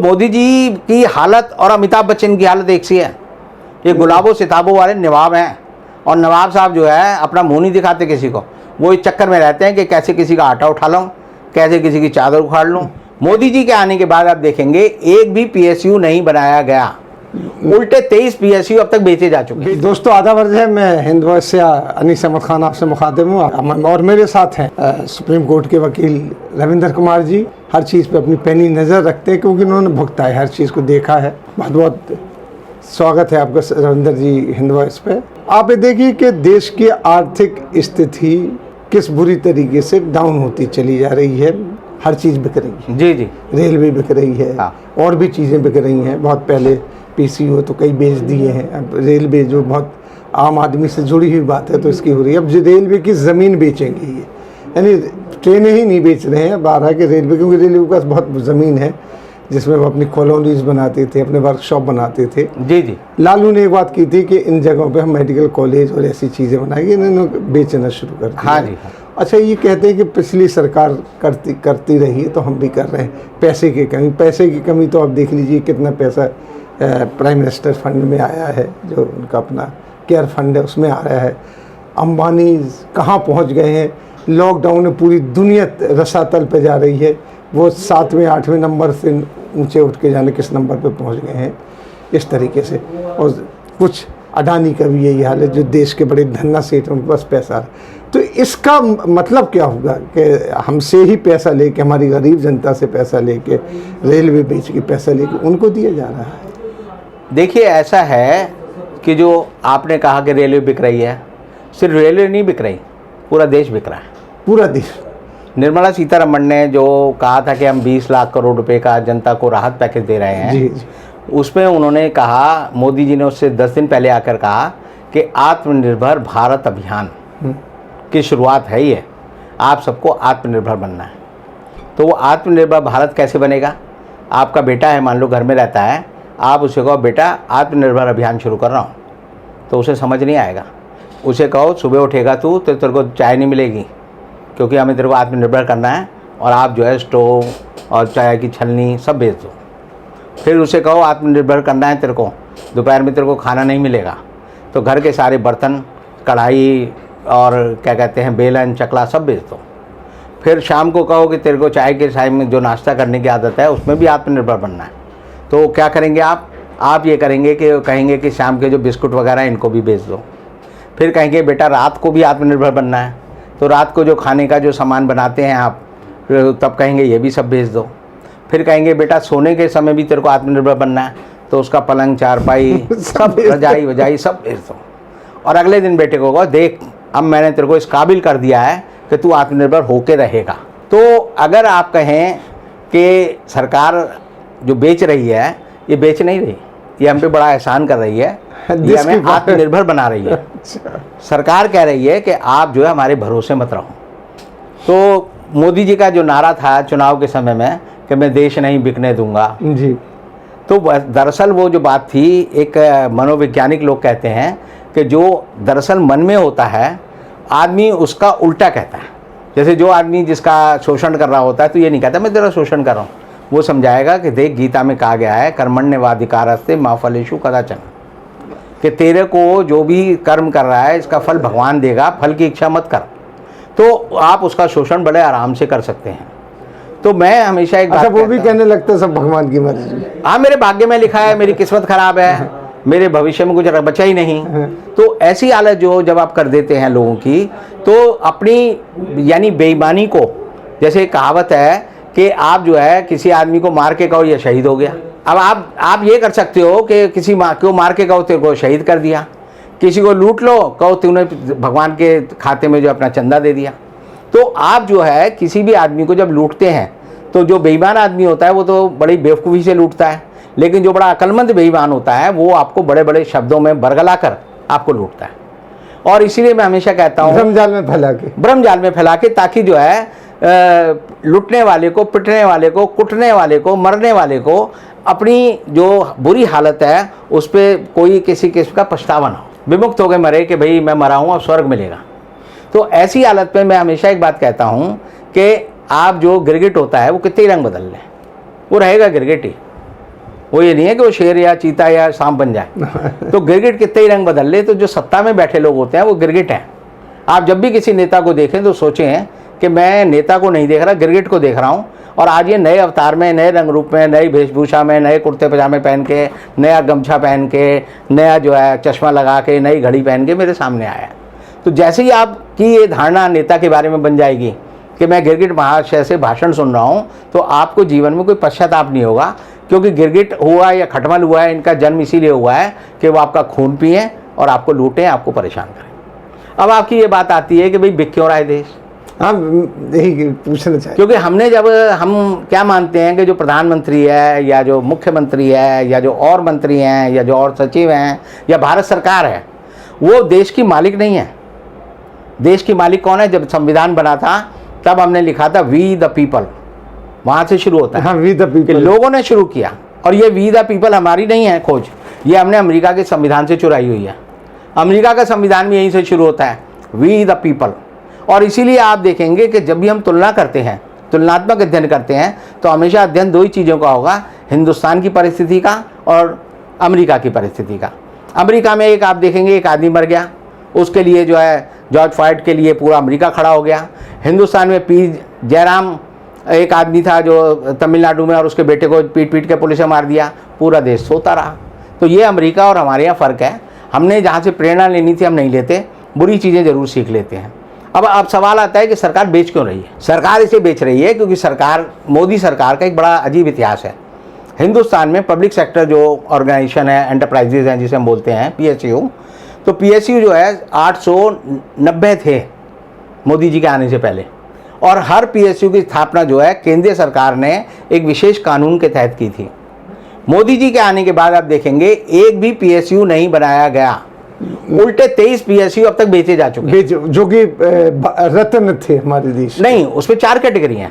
मोदी जी की हालत और अमिताभ बच्चन की हालत एक सी है। ये गुलाबों सिताबों वाले नवाब हैं, और नवाब साहब जो है अपना मुंह नहीं दिखाते किसी को। वो इस चक्कर में रहते हैं कि कैसे किसी का आटा उठा लूँ, कैसे किसी की चादर उखाड़ लूँ। मोदी जी के आने के बाद आप देखेंगे एक भी पीएसयू नहीं बनाया गया, उल्टे 23 पीएसयू अब तक बेचे जा चुके हैं। दोस्तों आदाब अर्ज़ है, मैं हिंद वॉइस से अनीस अहमद खान आपसे मुखातिब हूँ, और मेरे साथ हैं सुप्रीम कोर्ट के वकील रविंदर कुमार जी। हर चीज़ पे अपनी पैनी नज़र रखते हैं क्योंकि उन्होंने भुगता है, हर चीज़ को देखा है। बहुत बहुत स्वागत है आपका रविंदर जी हिंद वॉइस पे। आप ये देखिए कि देश की आर्थिक स्थिति किस बुरी तरीके से डाउन होती चली जा रही है। हर चीज़ बिक रही है, जी जी, रेलवे बिक रही है, हाँ। और भी चीज़ें बिक रही हैं। बहुत पहले पीसीओ तो कई बेच दिए हैं, अब रेलवे जो बहुत आम आदमी से जुड़ी हुई बात है तो इसकी हो रही है। अब जो रेलवे की ज़मीन बेचेंगे ये, यानी ट्रेनें ही नहीं बेच रहे हैं बाहर के रेलवे, क्योंकि रेलवे के पास बहुत ज़मीन है जिसमें वो अपनी कॉलोनीज बनाते थे, अपने वर्कशॉप बनाते थे। जी जी, लालू ने एक बात की थी कि इन जगहों पे हम मेडिकल कॉलेज और ऐसी चीज़ें बनाएंगे, इन्होंने बेचना शुरू कर दिया। हाँ जी, हाँ। अच्छा, ये कहते हैं कि पिछली सरकार करती रही है तो हम भी कर रहे हैं। पैसे की कमी तो आप देख लीजिए कितना पैसा प्राइम मिनिस्टर फंड में आया है, जो उनका अपना केयर फंड है उसमें आ रहा है। अंबानी कहाँ पहुँच गए हैं, लॉकडाउन में पूरी दुनिया रसातल पे जा रही है, वो 7वें 8वें नंबर से ऊंचे उठ के जाने किस नंबर पे पहुंच गए हैं इस तरीके से। और कुछ अडानी का भी यही हाल है, जो देश के बड़े धन्ना सेठ हैं, उनके पास पैसा है। तो इसका मतलब क्या होगा कि हमसे ही पैसा लेके, हमारी गरीब जनता से पैसा लेके, रेलवे बेच के पैसा लेके उनको दिया जा रहा है। देखिए ऐसा है कि जो आपने कहा कि रेलवे बिक रही है, सिर्फ रेलवे नहीं बिक रही, पूरा देश बिक रहा है, पूरा देश। निर्मला सीतारमण ने जो कहा था कि हम 20 लाख करोड़ रुपए का जनता को राहत पैकेज दे रहे हैं, जी जी। उसमें उन्होंने कहा, मोदी जी ने उससे 10 दिन पहले आकर कहा कि आत्मनिर्भर भारत अभियान की शुरुआत है ये, आप सबको आत्मनिर्भर बनना है। तो वो आत्मनिर्भर भारत कैसे बनेगा? आपका बेटा है, मान लो घर में रहता है, आप उसे कहो बेटा आत्मनिर्भर अभियान शुरू कर रहा हूँ, तो उसे समझ नहीं आएगा। उसे कहो सुबह उठेगा तू तो तेरे को चाय नहीं मिलेगी, क्योंकि हमें तेरे को आत्मनिर्भर करना है, और आप जो है स्टोव और चाय की छलनी सब बेच दो। फिर उसे कहो आत्मनिर्भर करना है तेरे को, दोपहर में तेरे को खाना नहीं मिलेगा, तो घर के सारे बर्तन, कढ़ाई और क्या कहते हैं बेलन चकला सब बेच दो। फिर शाम को कहो कि तेरे को चाय के टाइम में जो नाश्ता करने की आदत है उसमें भी आत्मनिर्भर बनना है, तो क्या करेंगे आप ये करेंगे कि कहेंगे कि शाम के जो बिस्कुट वगैरह इनको भी बेच दो। फिर कहेंगे बेटा रात को भी आत्मनिर्भर बनना है, तो रात को जो खाने का जो सामान बनाते हैं आप, तब कहेंगे ये भी सब बेच दो। फिर कहेंगे बेटा सोने के समय भी तेरे को आत्मनिर्भर बनना है, तो उसका पलंग चारपाई सब रजाई वजाई सब बेच दो। और अगले दिन बेटे को कहो देख अब मैंने तेरे को इस काबिल कर दिया है कि तू आत्मनिर्भर होके रहेगा। तो अगर आप कहें कि सरकार जो बेच रही है, ये बेच नहीं रही, ये हम पे बड़ा एहसान कर रही है, ये हमें आत्मनिर्भर बना रही है। सरकार कह रही है कि आप जो है हमारे भरोसे मत रहो। तो मोदी जी का जो नारा था चुनाव के समय में कि मैं देश नहीं बिकने दूंगा जी, तो दरअसल वो जो बात थी, एक मनोवैज्ञानिक लोग कहते हैं कि जो दरअसल मन में होता है आदमी उसका उल्टा कहता है। जैसे जो आदमी जिसका शोषण कर रहा होता है तो ये नहीं कहता मैं तेरा शोषण कर रहा हूँ, वो समझाएगा कि देख गीता में कहा गया है कर्मण्येवाधिकारस्ते मा फलेषु कदाचन, कि तेरे को जो भी कर्म कर रहा है इसका फल भगवान देगा, फल की इच्छा मत कर। तो आप उसका शोषण बड़े आराम से कर सकते हैं। तो मैं हमेशा एक बात वो भी कहने लगता है सब भगवान की मर्जी। हाँ, मेरे भाग्य में लिखा है, मेरी किस्मत खराब है, मेरे भविष्य में कुछ बचा ही नहीं। तो ऐसी हालत जो जब आप कर देते हैं लोगों की, तो अपनी यानी बेईमानी को, जैसे कहावत है कि आप जो है किसी आदमी को मार के कहो ये शहीद हो गया। अब आप ये कर सकते हो कि किसी को मार के कहो तेरे को शहीद कर दिया, किसी को लूट लो कहो तूने भगवान के खाते में जो अपना चंदा दे दिया। तो आप जो है किसी भी आदमी को जब लूटते हैं, तो जो बेईमान आदमी होता है वो तो बड़ी बेवकूफ़ी से लूटता है, लेकिन जो बड़ा अक्लमंद बेईमान होता है वो आपको बड़े बड़े शब्दों में बरगला कर आपको लूटता है। और इसीलिए मैं हमेशा कहता हूँ भ्रम जाल में फैला के, ताकि जो है लूटने वाले को, पिटने वाले को, कुटने वाले को, मरने वाले को अपनी जो बुरी हालत है उस पर कोई किसी किस्म का पछतावा ना हो, विमुक्त हो गए मरे कि भाई मैं मरा हूँ अब स्वर्ग मिलेगा। तो ऐसी हालत में मैं हमेशा एक बात कहता हूँ कि आप जो गिरगिट होता है वो कितने ही रंग बदल लें, वो रहेगा गिरगिट ही। वो ये नहीं है कि वो शेर या चीता या सांप बन जाए। तो गिरगिट कितने ही रंग बदल ले, तो जो सत्ता में बैठे लोग होते हैं वो गिरगिट हैं। आप जब भी किसी नेता को देखें तो सोचें कि मैं नेता को नहीं देख रहा, गिरगिट को देख रहा हूँ। और आज ये नए अवतार में, नए रंग रूप में, नई वेशभूषा में, नए कुर्ते पजामे पहन के, नया गमछा पहन के, नया जो है चश्मा लगा के, नई घड़ी पहन के मेरे सामने आया। तो जैसे ही आपकी ये धारणा नेता के बारे में बन जाएगी कि मैं गिरगिट महाशय से भाषण सुन रहा हूँ, तो आपको जीवन में कोई पश्चाताप नहीं होगा, क्योंकि गिरगिट हुआ या खटमल हुआ है, इनका जन्म इसीलिए हुआ है कि वो आपका खून पिएं और आपको लूटें, आपको परेशान करें। अब आपकी ये बात आती है कि भाई बिक क्यों रहा है देश? हाँ, यही पूछना चाहिए। क्योंकि हम क्या मानते हैं कि जो प्रधानमंत्री है या जो मुख्यमंत्री है या जो और मंत्री हैं या जो और सचिव हैं या भारत सरकार है, वो देश की मालिक नहीं है। देश की मालिक कौन है? जब संविधान बना था तब हमने लिखा था वी द पीपल, वहाँ से शुरू होता है। हाँ, वी द कि पीपल, लोगों ने शुरू किया। और ये वी द पीपल हमारी नहीं है खोज, ये हमने अमेरिका के संविधान से चुराई हुई है। अमेरिका का संविधान भी यहीं से शुरू होता है, वी द पीपल। और इसीलिए आप देखेंगे कि जब भी हम तुलना करते हैं, तुलनात्मक अध्ययन करते हैं, तो हमेशा अध्ययन दो ही चीज़ों का होगा, हिंदुस्तान की परिस्थिति का और अमेरिका की परिस्थिति का। अमेरिका में एक आप देखेंगे एक आदमी मर गया, उसके लिए जो है जॉर्ज फ्लॉयड के लिए पूरा अमेरिका खड़ा हो गया। हिंदुस्तान में पी जयराम एक आदमी था जो तमिलनाडु में, और उसके बेटे को पीट पीट के पुलिस ने मार दिया, पूरा देश सोता रहा। तो ये अमेरिका और हमारे यहाँ फ़र्क है। हमने जहाँ से प्रेरणा लेनी थी हम नहीं लेते, बुरी चीज़ें ज़रूर सीख लेते हैं। अब सवाल आता है कि सरकार बेच क्यों रही है? सरकार इसे बेच रही है क्योंकि मोदी सरकार का एक बड़ा अजीब इतिहास है। हिंदुस्तान में पब्लिक सेक्टर जो ऑर्गेनाइजेशन है, एंटरप्राइजेज हैं जिसे हम बोलते हैं PSU, तो PSU जो है 890 थे मोदी जी के आने से पहले। और हर PSU की स्थापना जो है केंद्रीय सरकार ने एक विशेष कानून के तहत की थी। मोदी जी के आने के बाद आप देखेंगे एक भी PSU नहीं बनाया गया, उल्टे 23 PSU अब तक बेचे जा चुके हैं, जो कि रत्न थे हमारे देश। नहीं, उसमें 4 कैटेगरी हैं।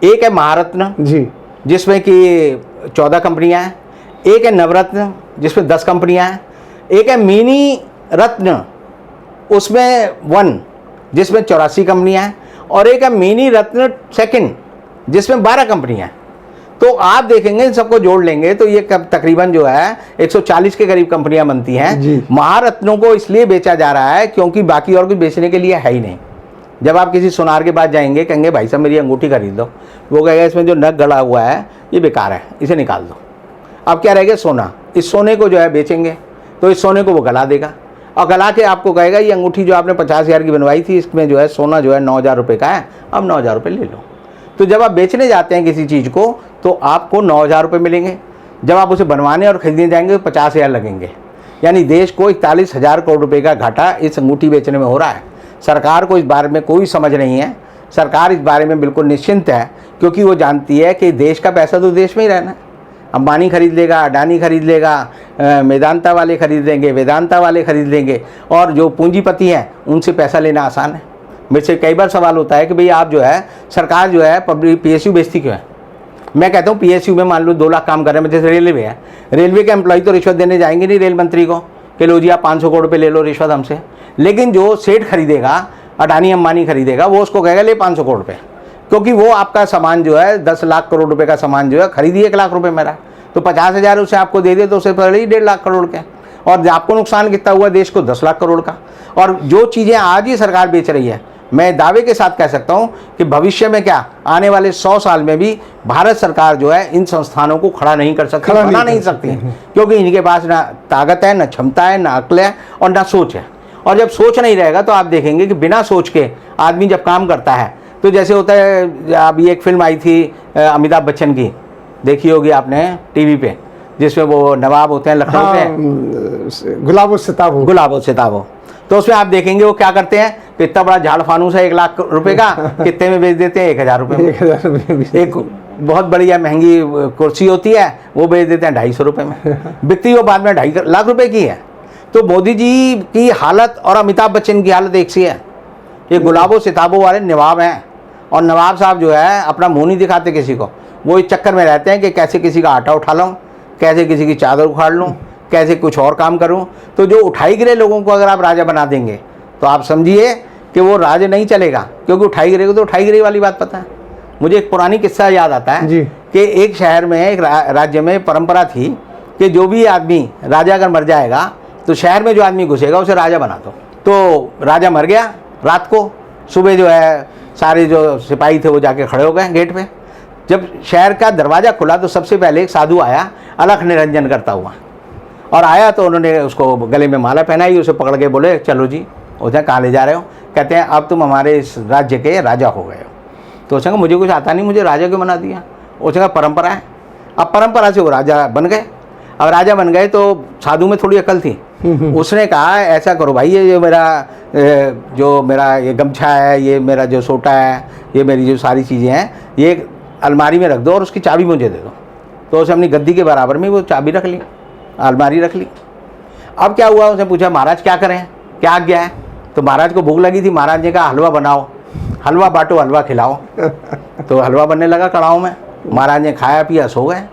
एक है महारत्न जी, जिसमें कि 14 कंपनियां हैं। एक है नवरत्न जिसमें 10 कंपनियां हैं। एक है मिनी रत्न, उसमें 1 जिसमें 84 कंपनियां हैं। और एक है मिनी रत्न सेकंड जिसमें 12 कंपनियां हैं। तो आप देखेंगे इन सबको जोड़ लेंगे तो ये तकरीबन जो है 140 के करीब कंपनियां बनती हैं। महारत्नों को इसलिए बेचा जा रहा है क्योंकि बाकी और कुछ बेचने के लिए है ही नहीं। जब आप किसी सुनार के पास जाएंगे, कहेंगे भाई साहब मेरी अंगूठी खरीद दो, वो कहेगा इसमें जो नग गड़ा हुआ है ये बेकार है, इसे निकाल दो। अब क्या रहेगा? सोना। इस सोने को जो है बेचेंगे तो इस सोने को वो गला देगा और गला के आपको कहेगा ये अंगूठी जो आपने 50,000 की बनवाई थी, इसमें जो है सोना जो है 9,000 रुपये का है, अब 9,000 रुपये ले लो। तो जब आप बेचने जाते हैं किसी चीज़ को तो आपको 9,000 रुपये मिलेंगे। जब आप उसे बनवाने और खरीदने जाएंगे तो 50,000 लगेंगे। यानी देश को 41,000 करोड़ रुपए का घाटा इस अंगूठी बेचने में हो रहा है। सरकार को इस बारे में कोई समझ नहीं है। सरकार इस बारे में बिल्कुल निश्चिंत है क्योंकि वो जानती है कि देश का पैसा तो देश में ही रहना है। अंबानी खरीद लेगा, अडानी खरीद लेगा, मेदांता वाले खरीद लेंगे, वेदांता वाले खरीद लेंगे, और जो पूंजीपति हैं उनसे पैसा लेना आसान है। मेरे से कई बार सवाल होता है कि भाई आप जो है सरकार जो है पब्लिक PSU बेचती क्यों है? मैं कहता हूँ PSU में मान लो 2 लाख काम कर रहे हैं, जैसे रेलवे है, रेलवे के एम्प्लॉय तो रिश्वत देने जाएंगे नहीं रेल मंत्री को कि लो जी आप 500 करोड़ रुपये ले लो रिश्वत हमसे। लेकिन जो सेठ खरीदेगा, अडानी अंबानी खरीदेगा, वो उसको कहेगा ले 500 करोड़ रुपये, क्योंकि वो आपका सामान जो है 10 लाख करोड़ रुपए का सामान जो है खरीदिए 1 लाख रुपए मेरा, तो 50,000 उसे आपको दे दे तो उसे पड़े ही 1.5 लाख करोड़ के। और आपको नुकसान कितना हुआ देश को? 10 लाख करोड़ का। और जो चीज़ें आज ही सरकार बेच रही है, मैं दावे के साथ कह सकता हूं कि भविष्य में क्या आने वाले 100 साल में भी भारत सरकार जो है इन संस्थानों को खड़ा नहीं कर सकती, बना नहीं सकती, क्योंकि इनके पास ना ताकत है, ना क्षमता है, ना अक्ल है और ना सोच है। और जब सोच नहीं रहेगा तो आप देखेंगे कि बिना सोच के आदमी जब काम करता है तो जैसे होता है, अभी एक फिल्म आई थी अमिताभ बच्चन की, देखी होगी आपने टीवी पे, जिसमें वो नवाब होते हैं लखनऊ के, गुलाबो सिताबो। तो उसमें आप देखेंगे वो क्या करते हैं कि इतना बड़ा झाड़ फानूस है 1 लाख रुपए का, कितने में बेच देते हैं? 1,000 रुपये में। एक बहुत बढ़िया महंगी कुर्सी होती है वो बेच देते हैं 250 रुपये में, बिकती वो बाद में 2.5 लाख रुपए की है। तो मोदी जी की हालत और अमिताभ बच्चन की हालत एक सी है। ये गुलाबो सिताबो वाले नवाब हैं, और नवाब साहब जो है अपना मुंह नहीं दिखाते किसी को, वो इस चक्कर में रहते हैं कि कैसे किसी का आटा उठा लूँ, कैसे किसी की चादर उखाड़ लूँ, कैसे कुछ और काम करूं। तो जो उठाई गिरे लोगों को अगर आप राजा बना देंगे तो आप समझिए कि वो राज नहीं चलेगा, क्योंकि उठाई गिरे को तो उठाई गिरे वाली बात पता है। मुझे एक पुरानी किस्सा याद आता है कि एक शहर में एक राज्य में परंपरा थी कि जो भी आदमी राजा अगर मर जाएगा तो शहर में जो आदमी घुसेगा उसे राजा बना दो। तो राजा मर गया रात को, सुबह जो है सारे जो सिपाही थे वो जाके खड़े हो गए गेट पे। जब शहर का दरवाज़ा खुला तो सबसे पहले एक साधु आया अलख निरंजन करता हुआ, और आया तो उन्होंने उसको गले में माला पहनाई, उसे पकड़ के बोले चलो जी। उसने कहाँ ले जा रहे हो? कहते हैं अब तुम हमारे इस राज्य के राजा हो गए हो। तो उसने कहा मुझे कुछ आता नहीं, मुझे राजा क्यों बना दिया? उसने कहा परंपरा है। अब परंपरा से वो राजा बन गए। अब राजा बन गए तो साधु में थोड़ी अकल थी। उसने कहा ऐसा करो भाई, ये मेरा ये गमछा है, ये मेरा जो सोटा है, ये मेरी जो सारी चीज़ें हैं, ये अलमारी में रख दो और उसकी चाबी मुझे दे दो। तो उसने अपनी गद्दी के बराबर में वो चाबी रख ली, अलमारी रख ली। अब क्या हुआ? उसने पूछा महाराज क्या करें, क्या आज्ञा है? तो महाराज को भूख लगी थी। महाराज ने कहा हलवा बनाओ, हलवा बांटो, हलवा खिलाओ। तो हलवा बनने लगा कड़ाहों में। महाराज ने खाया पिया सो गए।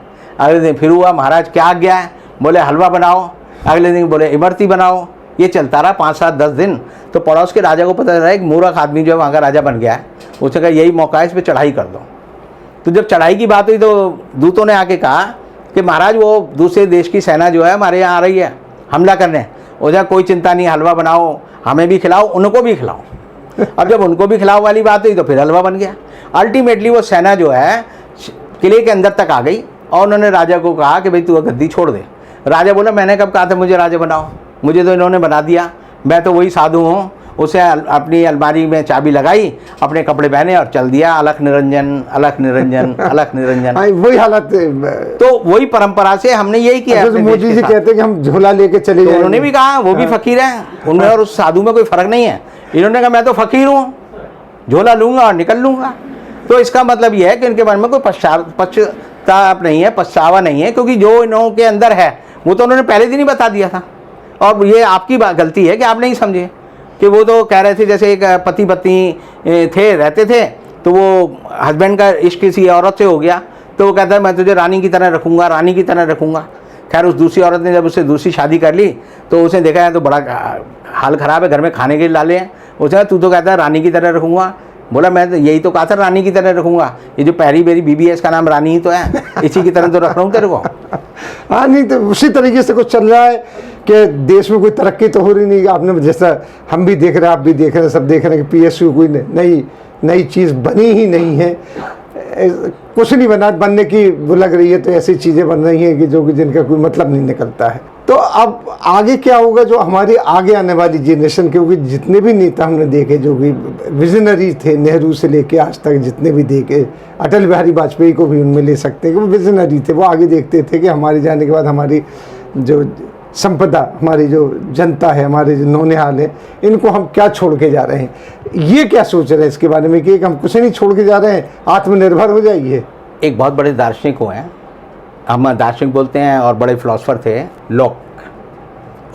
अगले दिन फिर हुआ, महाराज क्या आज्ञा है? बोले हलवा बनाओ। अगले दिन बोले इमरती बनाओ। ये चलता रहा 5, 7, 10 दिन। तो पड़ोस के राजा को पता चला एक मूर्ख आदमी जो है वहाँ का राजा बन गया है। उसने कहा यही मौका है, इस पर चढ़ाई कर दो। तो जब चढ़ाई की बात हुई तो दूतों ने आके कहा कि महाराज वो दूसरे देश की सेना जो है हमारे यहाँ आ रही है हमला करने। उसने कोई चिंता नहीं, हलवा बनाओ, हमें भी खिलाओ, उनको भी खिलाओ। अब जब उनको भी खिलाओ वाली बात हुई तो फिर हलवा बन गया। अल्टीमेटली वो सेना जो है किले के अंदर तक आ गई और उन्होंने राजा को कहा कि भाई तू गद्दी छोड़ दे। राजा बोला मैंने कब कहा था मुझे राजा बनाओ, मुझे तो इन्होंने बना दिया, मैं तो वही साधु हूँ। उसे अपनी अलमारी में चाबी लगाई, अपने कपड़े पहने और चल दिया, अलख निरंजन, अलख निरंजन, अलख निरंजन। वही हालत। तो वही परंपरा से हमने यही किया। तो मोदी जी कहते हैं कि हम झोला लेके चले तो जाएंगे। उन्होंने भी कहा वो भी फकीर है, उनमें और उस साधु में कोई फर्क नहीं है। इन्होंने कहा मैं तो फकीर हूँ, झोला लूंगा और निकल लूंगा। तो इसका मतलब यह है कि इनके मन में कोई पश्चाताप नहीं है, पछतावा नहीं है, क्योंकि जो इन्हों के अंदर है वो तो उन्होंने पहले दिन ही बता दिया था। और ये आपकी गलती है कि आप नहीं समझे कि वो तो कह रहे थे जैसे एक पति पत्नी थे, रहते थे, तो वो हस्बैंड का इश्क किसी औरत से हो गया तो वो कहता है मैं तुझे रानी की तरह रखूँगा, रानी की तरह रखूँगा। खैर उस दूसरी औरत ने जब उससे दूसरी शादी कर ली तो उसने देखा है तो बड़ा हाल ख़राब है, घर में खाने के लिए लाले हैं। उसने कहा तू तो कहता है रानी की तरह रखूँगा। बोला मैं तो यही तो कहा था रानी की तरह रखूँगा, ये जो पहली मेरी बीबी है इसका नाम रानी ही तो है, इसी की तरह तो रख रहा हूँ तेरे को। हाँ नहीं तो उसी तरीके से कुछ चल रहा है कि देश में कोई तरक्की तो हो रही नहीं। आपने जैसा हम भी देख रहे हैं, आप भी देख रहे हैं, सब देख रहे हैं कि PSU कोई नई चीज़ बनी ही नहीं है, कुछ नहीं बनने की वो लग रही है। तो ऐसी चीज़ें बन रही हैं कि जो कि जिनका कोई मतलब नहीं निकलता है। तो अब आगे क्या होगा जो हमारी आगे आने वाली जनरेशन, क्योंकि जितने भी नेता हमने देखे जो कि विजनरी थे, नेहरू से लेके आज तक जितने भी देखे, अटल बिहारी वाजपेयी को भी उनमें ले सकते हैं कि वो विजनरी थे। वो आगे देखते थे कि हमारे जाने के बाद हमारी जो संपदा, हमारी जो जनता है, हमारे जो नौनिहाल है, इनको हम क्या छोड़ के जा रहे हैं। ये क्या सोच रहे हैं इसके बारे में कि हम कुछ नहीं छोड़ के जा रहे हैं, आत्मनिर्भर हो जाइए। एक बहुत बड़े दार्शनिक हुए हैं, हम दार्शनिक बोलते हैं, और बड़े फिलोसफर थे लॉक,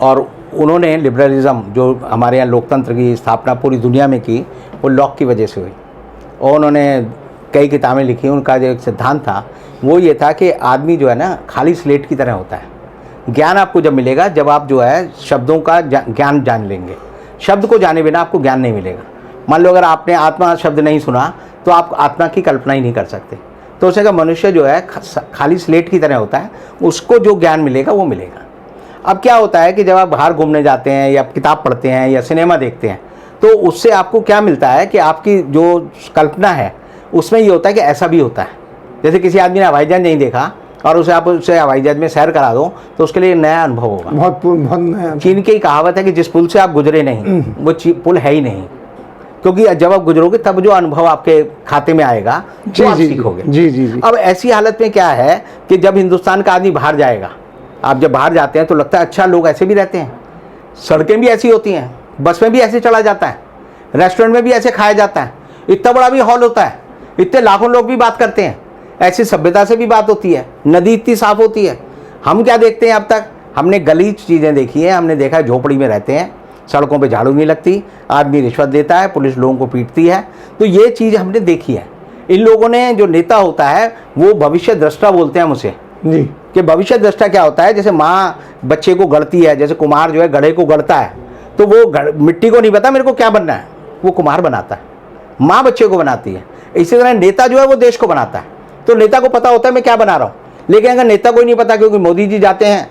और उन्होंने लिबरलिज्म जो हमारे यहाँ लोकतंत्र की स्थापना पूरी दुनिया में की वो लॉक की वजह से हुई। और उन्होंने कई किताबें लिखी। उनका जो एक सिद्धांत था वो ये था कि आदमी जो है ना खाली स्लेट की तरह होता है। ज्ञान आपको जब मिलेगा जब आप जो है शब्दों का ज्ञान जान लेंगे। शब्द को जाने बिना आपको ज्ञान नहीं मिलेगा। मान लो अगर आपने आत्मा शब्द नहीं सुना तो आप आत्मा की कल्पना ही नहीं कर सकते। तो उसे का मनुष्य जो है खाली स्लेट की तरह होता है, उसको जो ज्ञान मिलेगा वो मिलेगा। अब क्या होता है कि जब आप बाहर घूमने जाते हैं या किताब पढ़ते हैं या सिनेमा देखते हैं तो उससे आपको क्या मिलता है कि आपकी जो कल्पना है उसमें ये होता है कि ऐसा भी होता है। जैसे किसी आदमी ने हवाई जहाज नहीं देखा और उसे आप उससे हवाई जहाज में सैर करा दो तो उसके लिए नया अनुभव होगा। बहुत नया। चीन की कहावत है कि जिस पुल से आप गुजरे नहीं वो पुल है ही नहीं, क्योंकि जब आप गुजरोगे तब जो अनुभव आपके खाते में आएगा वो आप सीखोगे। जी। अब ऐसी हालत में क्या है कि जब हिंदुस्तान का आदमी बाहर जाएगा, आप जब बाहर जाते हैं तो लगता है अच्छा लोग ऐसे भी रहते हैं, सड़कें भी ऐसी होती हैं, बस में भी ऐसे चला जाता है, रेस्टोरेंट में भी ऐसे खाया जाता है, इतना बड़ा भी हॉल होता है, इतने लाखों लोग भी बात करते हैं, ऐसी सभ्यता से भी बात होती है, नदी इतनी साफ होती है। हम क्या देखते हैं अब तक? हमने गलीच चीज़ें देखी हैं। हमने देखा है झोपड़ी में रहते हैं, सड़कों पे झाड़ू नहीं लगती, आदमी रिश्वत देता है, पुलिस लोगों को पीटती है। तो ये चीज़ हमने देखी है। इन लोगों ने, जो नेता होता है वो भविष्य दृष्टा बोलते हैं मुझे जी, कि भविष्य दृष्टा क्या होता है? जैसे माँ बच्चे को गढ़ती है, जैसे कुम्हार जो है गढ़े को गढ़ता है, तो वो मिट्टी को नहीं पता मेरे को क्या बनना है, वो कुम्हार बनाता है, माँ बच्चे को बनाती है। इसी तरह नेता जो है वो देश को बनाता है। तो नेता को पता होता है मैं क्या बना रहा हूँ। लेकिन अगर नेता को ही नहीं पता, क्योंकि मोदी जी जाते हैं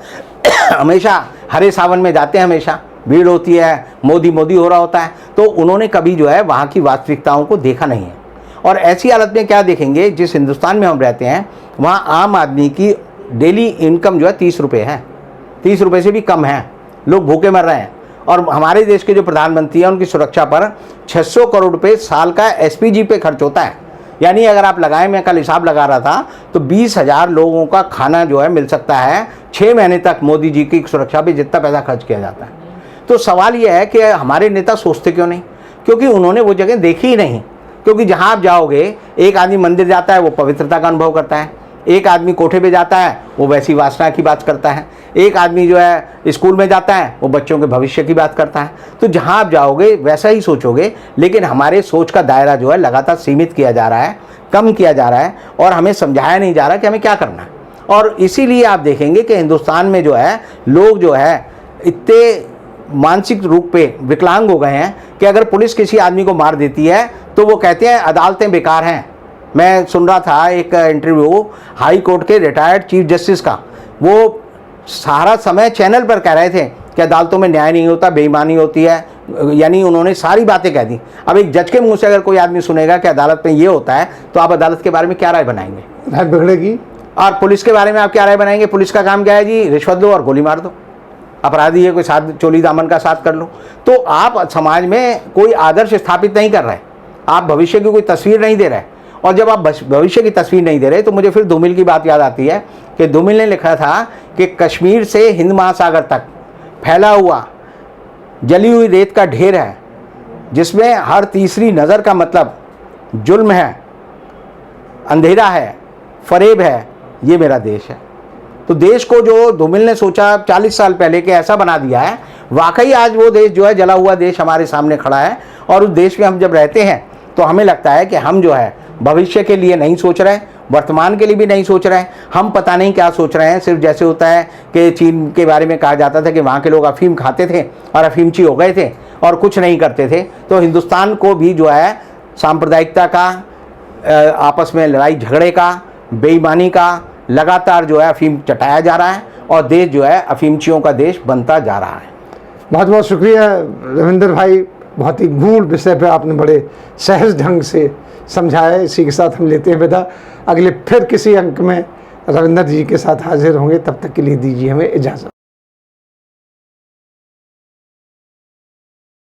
हमेशा हरे सावन में जाते हैं, हमेशा भीड़ होती है, मोदी मोदी हो रहा होता है, तो उन्होंने कभी जो है वहाँ की वास्तविकताओं को देखा नहीं है। और ऐसी हालत में क्या देखेंगे, जिस हिंदुस्तान में हम रहते हैं वहाँ आम आदमी की डेली इनकम जो है 30 रुपये है, 30 रुपये से भी कम है, लोग भूखे मर रहे हैं। और हमारे देश के जो प्रधानमंत्री हैं उनकी सुरक्षा पर 600 करोड़ रुपये साल का एसपीजी पे खर्च होता है। यानी अगर आप लगाएं, मैं कल हिसाब लगा रहा था, तो 20,000 लोगों का खाना जो है मिल सकता है 6 महीने तक मोदी जी की सुरक्षा पे जितना पैसा खर्च किया जाता है। तो सवाल यह है कि हमारे नेता सोचते क्यों नहीं, क्योंकि उन्होंने वो जगह देखी ही नहीं। क्योंकि जहाँ आप जाओगे, एक आदमी मंदिर जाता है वो पवित्रता का अनुभव करता है, एक आदमी कोठे पे जाता है वो वैसी वासना की बात करता है, एक आदमी जो है स्कूल में जाता है वो बच्चों के भविष्य की बात करता है। तो जहाँ आप जाओगे वैसा ही सोचोगे, लेकिन हमारे सोच का दायरा जो है लगातार सीमित किया जा रहा है, कम किया जा रहा है, और हमें समझाया नहीं जा रहा कि हमें क्या करना है। और इसीलिए आप देखेंगे कि हिंदुस्तान में जो है लोग जो है इतने मानसिक रूप पे विकलांग हो गए हैं कि अगर पुलिस किसी आदमी को मार देती है तो वो कहते हैं अदालतें बेकार हैं। मैं सुन रहा था एक इंटरव्यू हाई कोर्ट के रिटायर्ड चीफ जस्टिस का, वो सारा समय चैनल पर कह रहे थे कि अदालतों में न्याय नहीं होता, बेईमानी होती है, यानी उन्होंने सारी बातें कह दी। अब एक जज के मुंह से अगर कोई आदमी सुनेगा कि अदालत में ये होता है, तो आप अदालत के बारे में क्या राय बनाएंगे? राय बिगड़ेगी। और पुलिस के बारे में आप क्या राय बनाएंगे? पुलिस का काम क्या है जी? रिश्वत दो और गोली मार दो, अपराधी है कोई साथ चोली दामन का साथ कर लो। तो आप समाज में कोई आदर्श स्थापित नहीं कर रहे, आप भविष्य की कोई तस्वीर नहीं दे रहे। और जब आप भविष्य की तस्वीर नहीं दे रहे तो मुझे फिर धूमिल की बात याद आती है कि धूमिल ने लिखा था कि कश्मीर से हिंद महासागर तक फैला हुआ जली हुई रेत का ढेर है, जिसमें हर तीसरी नज़र का मतलब जुल्म है, अंधेरा है, फरेब है, ये मेरा देश है। तो देश को जो धूमिल ने सोचा 40 साल पहले कि ऐसा बना दिया है, वाकई आज वो देश जो है जला हुआ देश हमारे सामने खड़ा है। और उस देश में हम जब रहते हैं तो हमें लगता है कि हम जो है भविष्य के लिए नहीं सोच रहे, वर्तमान के लिए भी नहीं सोच रहे हैं, हम पता नहीं क्या सोच रहे हैं। सिर्फ जैसे होता है कि चीन के बारे में कहा जाता था कि वहाँ के लोग अफीम खाते थे और अफीमची हो गए थे और कुछ नहीं करते थे, तो हिंदुस्तान को भी जो है सांप्रदायिकता का, आपस में लड़ाई झगड़े का, बेईमानी का लगातार जो है अफीम चटाया जा रहा है और देश जो है अफीमचियों का देश बनता जा रहा है। बहुत बहुत शुक्रिया रविंदर भाई, बहुत ही मूल विषय पे आपने बड़े सहज ढंग से समझाया। इसी के साथ हम लेते हैं विदा, अगले फिर किसी अंक में रविंदर जी के साथ हाजिर होंगे, तब तक के लिए दीजिए हमें इजाज़त।